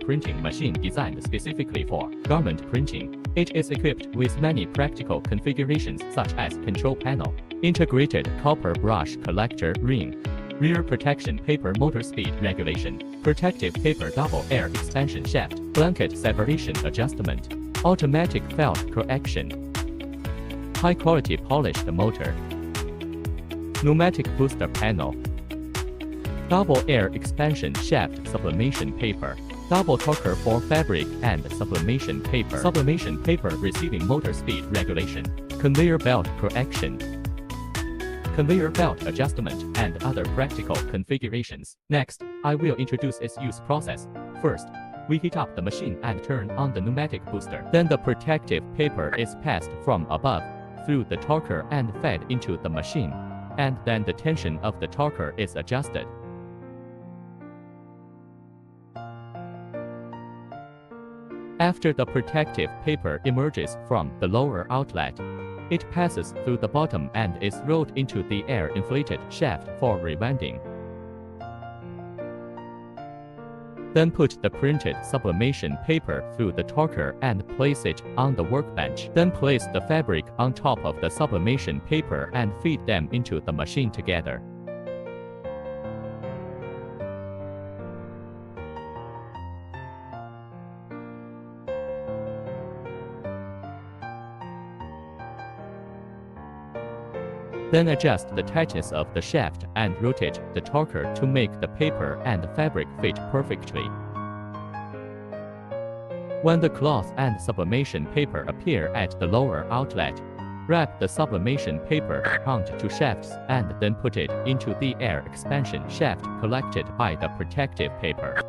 printing machine designed specifically for garment printing. It is equipped with many practical configurations such as control panel, integrated copper brush collector ring, rear protection paper motor speed regulation, protective paper double air expansion shaft, blanket separation adjustment, automatic felt correction, high-quality polished motor, pneumatic booster panel, double air expansion shaft sublimation paper, double torquer for fabric and sublimation paper receiving motor speed regulation, conveyor belt correction, conveyor belt adjustment, and other practical configurations. Next, I will introduce its use process. First, we heat up the machine and turn on the pneumatic booster. Then the protective paper is passed from above through the torquer and fed into the machine, and then the tension of the torquer is adjusted. After the protective paper emerges from the lower outlet, it passes through the bottom and is rolled into the air-inflated shaft for rewinding. Then put the printed sublimation paper through the torquer and place it on the workbench. Then place the fabric on top of the sublimation paper and feed them into the machine together. Then adjust the tightness of the shaft and rotate the torquer to make the paper and the fabric fit perfectly. When the cloth and sublimation paper appear at the lower outlet, wrap the sublimation paper onto shafts and then put it into the air expansion shaft collected by the protective paper.